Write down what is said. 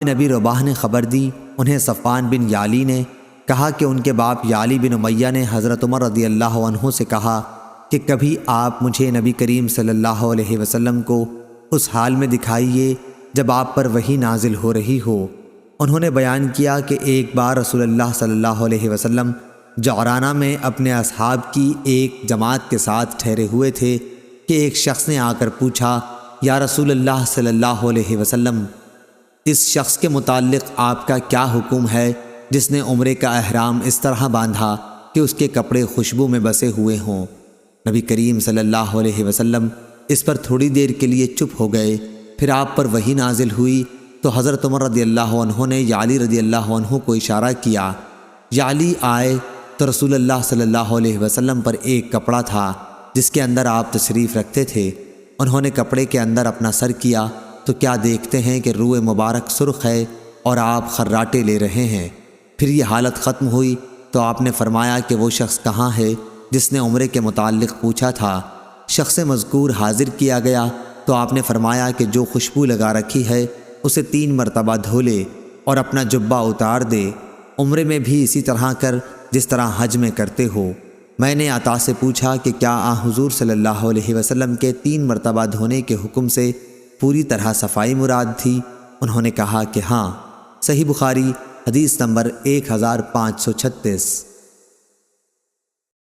نبی رباح نے خبر دی، انہیں صفوان بن یالی نے کہا کہ ان کے باپ یالی بن امیہ نے حضرت عمر رضی اللہ عنہ سے کہا کہ کبھی آپ مجھے نبی کریم صلی اللہ علیہ وسلم کو اس حال میں دکھائیے جب آپ پر وحی نازل ہو رہی ہو۔ انہوں نے بیان کیا کہ ایک بار رسول اللہ صلی اللہ علیہ وسلم جعرانہ میں اپنے اصحاب کی ایک جماعت کے ساتھ ٹھہرے ہوئے تھے کہ ایک شخص نے آ کر پوچھا، یا رسول اللہ صلی اللہ علیہ وسلم، اس شخص کے متعلق آپ کا کیا حکم ہے جس نے عمرے کا احرام اس طرح باندھا کہ اس کے کپڑے خوشبو میں بسے ہوئے ہوں؟ نبی کریم صلی اللہ علیہ وسلم اس پر تھوڑی دیر کے لیے چپ ہو گئے، پھر آپ پر وحی نازل ہوئی تو حضرت عمر رضی اللہ عنہ نے یالی رضی اللہ عنہ کو اشارہ کیا۔ یالی آئے تو رسول اللہ صلی اللہ علیہ وسلم پر ایک کپڑا تھا جس کے اندر آپ تشریف رکھتے تھے۔ انہوں نے کپڑے کے اندر اپنا سر کیا تو کیا دیکھتے ہیں کہ روح مبارک سرخ ہے اور آپ خراٹے لے رہے ہیں۔ پھر یہ حالت ختم ہوئی تو آپ نے فرمایا کہ وہ شخص کہاں ہے جس نے عمرے کے متعلق پوچھا تھا؟ شخص مذکور حاضر کیا گیا تو آپ نے فرمایا کہ جو خوشبو لگا رکھی ہے اسے 3 مرتبہ دھو لے اور اپنا جبہ اتار دے۔ عمرے میں بھی اسی طرح کر جس طرح حج میں کرتے ہو۔ میں نے عطا سے پوچھا کہ کیا حضور صلی اللہ علیہ وسلم کے 3 مرتبہ دھونے کے حکم سے پوری طرح صفائی مراد تھی؟ انہوں نے کہا کہ ہاں۔ صحیح بخاری حدیث نمبر 1536۔